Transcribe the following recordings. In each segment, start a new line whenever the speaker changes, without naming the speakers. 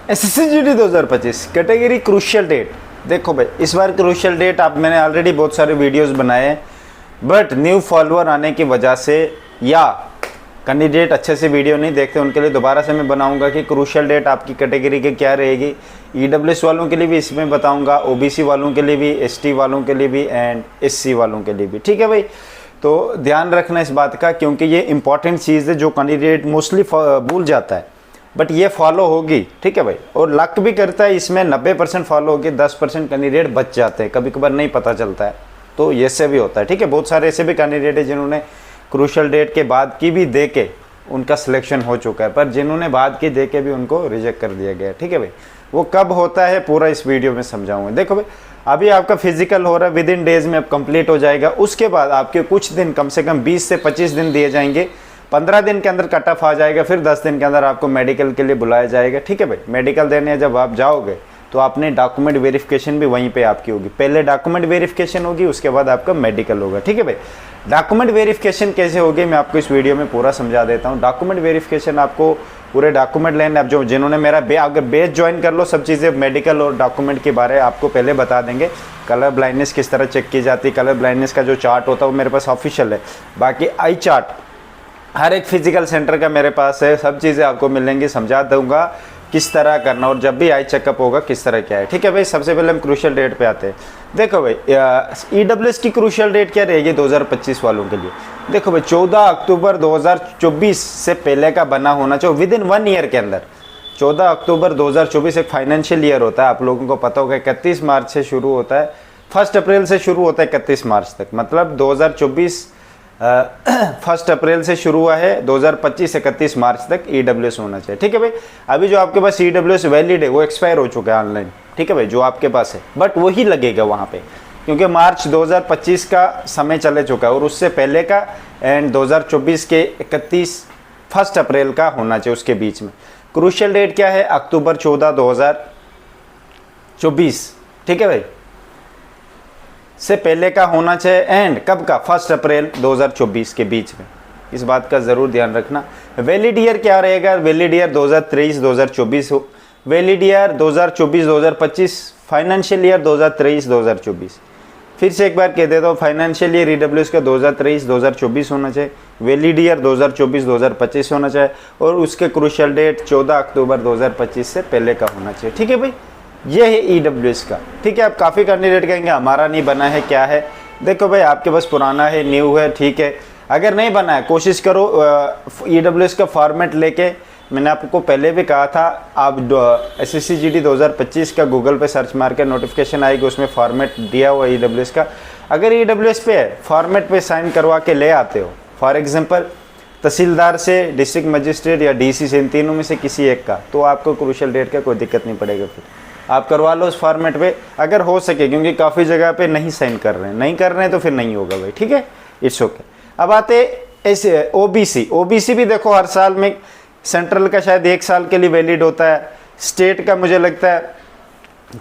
SSCGD 2025 category crucial date. देखो भाई, इस बार क्रूशियल डेट आप मैंने ऑलरेडी बहुत सारे वीडियोस बनाए हैं, बट न्यू फॉलोअर आने की वजह से या कैंडिडेट अच्छे से वीडियो नहीं देखते, उनके लिए दोबारा से मैं बनाऊंगा कि क्रूशियल डेट आपकी कैटेगरी की क्या रहेगी। EWS वालों के लिए भी इसमें बताऊंगा, OBC वालों के लिए भी, ST वालों के लिए भी एंड SC वालों के लिए भी। ठीक है भाई, तो ध्यान रखना इस बात का, क्योंकि ये इंपॉर्टेंट चीज़ है जो कैंडिडेट मोस्टली भूल जाता है, बट ये फॉलो होगी। ठीक है भाई, और लक भी करता है इसमें 90% फॉलो होगी, 10% कैंडिडेट बच जाते हैं, कभी कभार नहीं पता चलता है, तो ये से भी होता है। ठीक है, बहुत सारे ऐसे भी कैंडिडेट है जिन्होंने क्रूशियल डेट के बाद की भी दे के उनका सिलेक्शन हो चुका है, पर जिन्होंने बाद की दे के भी उनको रिजेक्ट कर दिया गया है। ठीक है भाई, वो कब होता है पूरा इस वीडियो में समझाऊंगा। देखो भाई, अभी आपका फिजिकल हो रहा है, विद इन डेज में अब कंप्लीट हो जाएगा। उसके बाद आपके कुछ दिन, कम से कम 20 से 25 दिन दिए जाएंगे, 15 दिन के अंदर कट ऑफ आ जाएगा, फिर 10 दिन के अंदर आपको मेडिकल के लिए बुलाया जाएगा। ठीक है भाई, मेडिकल देने जब आप जाओगे तो आपने डॉक्यूमेंट वेरिफिकेशन भी वहीं पे आपकी होगी। पहले डॉक्यूमेंट वेरिफिकेशन होगी, उसके बाद आपका मेडिकल होगा। ठीक है भाई, डॉक्यूमेंट वेरिफिकेशन कैसे होगी मैं आपको इस वीडियो में पूरा समझा देता हूँ। डॉक्यूमेंट वेरिफिकेशन आपको पूरे डॉक्यूमेंट लेने, अब जो जिन्होंने मेरा अगर बेस ज्वाइन कर लो, सब चीज़ें मेडिकल और डॉक्यूमेंट के बारे आपको पहले बता देंगे। कलर ब्लाइंडनेस किस तरह चेक की जाती है, कलर ब्लाइंडनेस का जो चार्ट होता है वो मेरे पास ऑफिशियल है। बाकी आई चार्ट हर एक फिजिकल सेंटर का मेरे पास है, सब चीज़ें आपको मिलेंगी, समझा दूंगा किस तरह करना, और जब भी आई चेकअप होगा किस तरह क्या है। ठीक है भाई, सबसे पहले हम क्रूशियल डेट पे आते हैं। देखो भाई, EWS की क्रूशियल डेट क्या रहेगी 2025 वालों के लिए। देखो भाई, 14 अक्टूबर 2024 से पहले का बना होना चाहिए, विद इन 1 ईयर के अंदर। 14 अक्टूबर 2024 एक फाइनेंशियल ईयर होता है, आप लोगों को पता होगा। 31 मार्च से शुरू होता है, 1 अप्रैल से शुरू होता है 31 मार्च तक, मतलब 2024 1 अप्रैल से शुरू हुआ है, 2025 31 मार्च तक EWS होना चाहिए। ठीक है भाई, अभी जो आपके पास EWS वैलिड है वो एक्सपायर हो चुका है ऑनलाइन। ठीक है भाई, जो आपके पास है, बट वही लगेगा वहाँ पे, क्योंकि मार्च 2025 का समय चले चुका है और उससे पहले का एंड 2024 के 1 अप्रैल का होना चाहिए, उसके बीच में। क्रूशियल डेट क्या है, अक्टूबर 14 2024। ठीक है भाई, से पहले का होना चाहिए, एंड कब का, 1 अप्रैल 2024 के बीच में। इस बात का ज़रूर ध्यान रखना। वैलिड ईयर क्या रहेगा, वैलिड ईयर 2023-2024 हो, वैलिड ईयर 2024-2025, फाइनेंशियल ईयर 2023-2024। फिर से एक बार कह देता हूँ, फाइनेंशियल ईयर EWS का 2023-2024 होना चाहिए, वैलिड ईयर 2024-2025 होना चाहिए, और उसके क्रूशियल डेट 14 अक्टूबर 2025 से पहले का होना चाहिए। ठीक है भाई, ये है EWS का। ठीक है, अब काफ़ी कैंडिडेट कहेंगे हमारा नहीं बना है, क्या है। देखो भाई, आपके पास पुराना है, न्यू है, ठीक है। अगर नहीं बना है, कोशिश करो EWS का फॉर्मेट लेके, मैंने आपको पहले भी कहा था, आप SSCGD 2025 का गूगल पे सर्च मार के नोटिफिकेशन आएगी, उसमें फॉर्मेट दिया हुआ है EWS का। अगर EWS पे है, फॉर्मेट पे साइन करवा के ले आते हो, फॉर एग्जांपल तहसीलदार से, डिस्ट्रिक्ट मजिस्ट्रेट या DC से, इन तीनों में से किसी एक का, तो आपको क्रूशियल डेट का कोई दिक्कत नहीं पड़ेगा। फिर आप करवा लो उस फॉर्मेट पे, अगर हो सके, क्योंकि काफ़ी जगह पे नहीं साइन कर रहे हैं, तो फिर नहीं होगा भाई। ठीक है, इट्स ओके। अब आते ऐसे OBC भी देखो, हर साल में सेंट्रल का शायद 1 साल के लिए वैलिड होता है, स्टेट का मुझे लगता है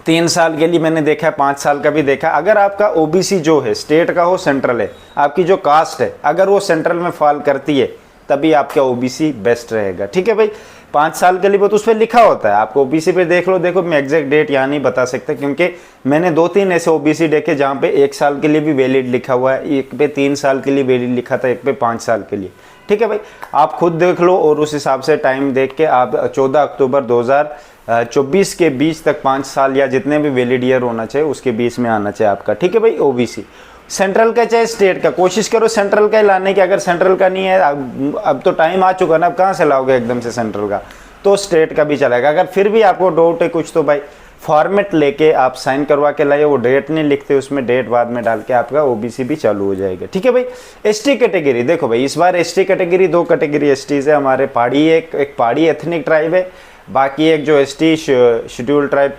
3 साल के लिए मैंने देखा है, 5 साल का भी देखा। अगर आपका OBC जो है, स्टेट का हो सेंट्रल है, आपकी जो कास्ट है अगर वो सेंट्रल में फॉल करती है, तभी आपका OBC बेस्ट रहेगा। ठीक है भाई, 5 साल के लिए वो तो उस पर लिखा होता है, आपको OBC पे देख लो। देखो, मैं एग्जैक्ट डेट यहाँ नहीं बता सकता, क्योंकि मैंने 2-3 ऐसे OBC देखे जहाँ पे 1 साल के लिए भी वैलिड लिखा हुआ है, एक पे 3 साल के लिए वैलिड लिखा था, एक पे 5 साल के लिए। ठीक है भाई, आप खुद देख लो और उस हिसाब से टाइम देख के आप 14 अक्टूबर 2024 के बीच तक 5 साल या जितने भी वैलिड ईयर होना चाहिए उसके बीच में आना चाहिए आपका। ठीक है भाई, OBC सेंट्रल का चाहे स्टेट का, कोशिश करो सेंट्रल का ही लाने की। अगर सेंट्रल का नहीं है, अब तो टाइम आ चुका ना, अब कहाँ से लाओगे एकदम से सेंट्रल का, तो स्टेट का भी चलेगा। अगर फिर भी आपको डाउट है कुछ, तो भाई फॉर्मेट लेके आप साइन करवा के लाइए, वो डेट नहीं लिखते उसमें, डेट बाद में डाल के आपका OBC भी चालू हो जाएगा। ठीक है भाई, ST कैटेगरी देखो भाई, इस बार ST कैटेगरी 2 कैटेगरी STs है हमारे। पहाड़ी एक पहाड़ी एथनिक ट्राइब है, बाकी एक जो ST शेड्यूल ट्राइब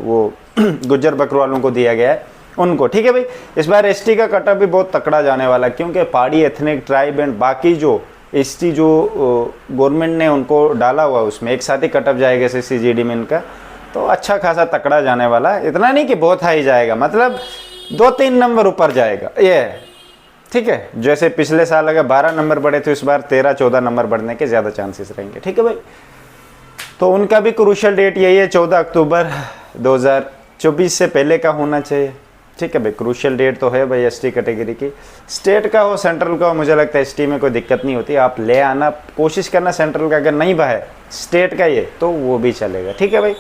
वो गुज्जर बकरवालों को दिया गया है उनको। ठीक है भाई, इस बार ST का कटअप भी बहुत तकड़ा जाने वाला है, क्योंकि पहाड़ी एथनिक ट्राइब एंड बाकी जो ST जो गवर्नमेंट ने उनको डाला हुआ है उसमें एक साथ ही कटअप जाएगा SSCGD में इनका, तो अच्छा खासा तकड़ा जाने वाला है। इतना नहीं कि बहुत हाई जाएगा, मतलब 2-3 नंबर ऊपर जाएगा ये। ठीक है, जैसे पिछले साल अगर 12 नंबर बढ़े थे, इस बार 13-14 नंबर बढ़ने के ज़्यादा चांसेस रहेंगे। ठीक है भाई, तो उनका भी क्रूशियल डेट यही है, 14 अक्टूबर 2024 से पहले का होना चाहिए। ठीक है भाई, क्रूशियल डेट तो है भाई एसटी कैटेगरी की। स्टेट का हो सेंट्रल का हो, मुझे लगता है एसटी में कोई दिक्कत नहीं होती, आप ले आना कोशिश करना सेंट्रल का, अगर नहीं बा है स्टेट का ये तो वो भी चलेगा। ठीक है भाई,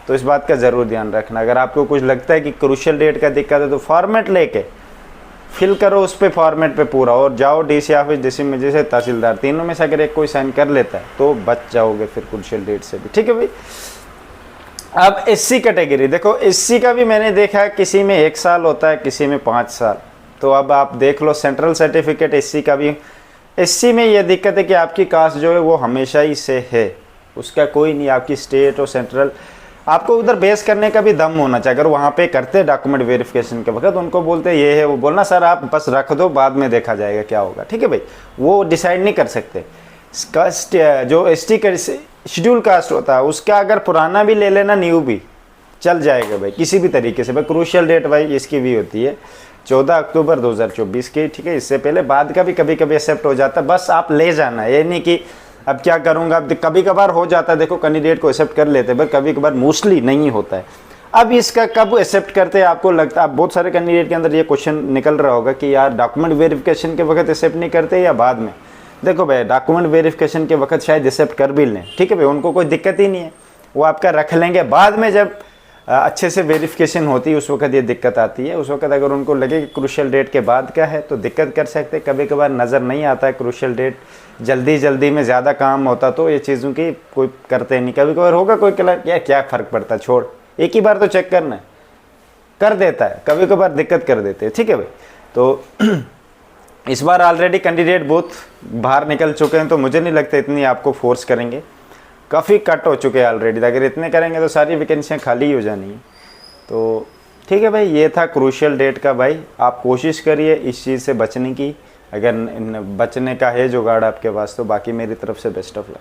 तो इस बात का ज़रूर ध्यान रखना। अगर आपको कुछ लगता है कि क्रूशियल डेट का दिक्कत है तो फॉर्मेट लेके फिल करो उस पर, फॉर्मेट पे पूरा, और जाओ डीसी ऑफिस, डीसी मजिस्ट्रेट, तहसीलदार, तीनों में से अगर एक कोई साइन कर लेता है तो बच जाओगे फिर क्रूशियल डेट से भी। ठीक है भाई, अब एससी कैटेगरी देखो, एससी का भी मैंने देखा है किसी में 1 साल होता है, किसी में 5 साल। तो अब आप देख लो सेंट्रल सर्टिफिकेट एससी का भी, एससी में ये दिक्कत है कि आपकी कास्ट जो है वो हमेशा ही से है, उसका कोई नहीं, आपकी स्टेट और सेंट्रल, आपको उधर बेस करने का भी दम होना चाहिए। अगर वहाँ पे करते डॉक्यूमेंट वेरिफिकेशन के वक्त उनको बोलते ये है, वो बोलना सर आप बस रख दो, बाद में देखा जाएगा क्या होगा। ठीक है भाई, वो डिसाइड नहीं कर सकते। कास्ट जो एसटी का शेड्यूल कास्ट होता है उसका अगर पुराना भी ले लेना, न्यू भी चल जाएगा भाई किसी भी तरीके से। भाई क्रूशियल डेट भाई इसकी भी होती है 14 अक्टूबर 2024 की। ठीक है, इससे पहले बाद का भी कभी कभी एक्सेप्ट हो जाता है, बस आप ले जाना, ये नहीं कि अब क्या करूँगा। अब कभी कभार हो जाता है, देखो कैंडिडेट को एक्सेप्ट कर लेते हैं, बट कभी कभार मोस्टली नहीं होता है। अब इसका कब एक्सेप्ट करते हैं आपको लगता है, अब बहुत सारे कैंडिडेट के अंदर ये क्वेश्चन निकल रहा होगा कि यार डॉक्यूमेंट वेरिफिकेशन के वक्त एक्सेप्ट नहीं करते या बाद में। देखो भाई, डॉक्यूमेंट वेरिफिकेशन के वक्त शायद एक्सेप्ट कर भी लें, ठीक है भाई, उनको कोई दिक्कत ही नहीं है, वो आपका रख लेंगे। बाद में जब अच्छे से वेरिफिकेशन होती है उस वक्त ये दिक्कत आती है। उस वक्त अगर उनको लगे कि क्रूशियल डेट के बाद का है तो दिक्कत कर सकते। कभी कभार नज़र नहीं आता है क्रूशियल डेट, जल्दी में ज़्यादा काम होता तो ये चीज़ों की कोई करते नहीं। कभी कभार होगा कोई क्या फ़र्क पड़ता, छोड़, एक ही बार तो चेक करना है, कर देता है, कभी कभार दिक्कत कर देते हैं। ठीक है भाई, तो इस बार ऑलरेडी कैंडिडेट बहुत बाहर निकल चुके हैं, तो मुझे नहीं लगता इतनी आपको फोर्स करेंगे, काफ़ी कट हो चुके हैं ऑलरेडी। अगर इतने करेंगे तो सारी वैकेंसियाँ खाली ही हो जानी है। तो ठीक है भाई, ये था क्रूशियल डेट का। भाई आप कोशिश करिए इस चीज़ से बचने की, अगर बचने का है जुगाड़ आपके पास तो। बाकी मेरी तरफ से बेस्ट ऑफ लक।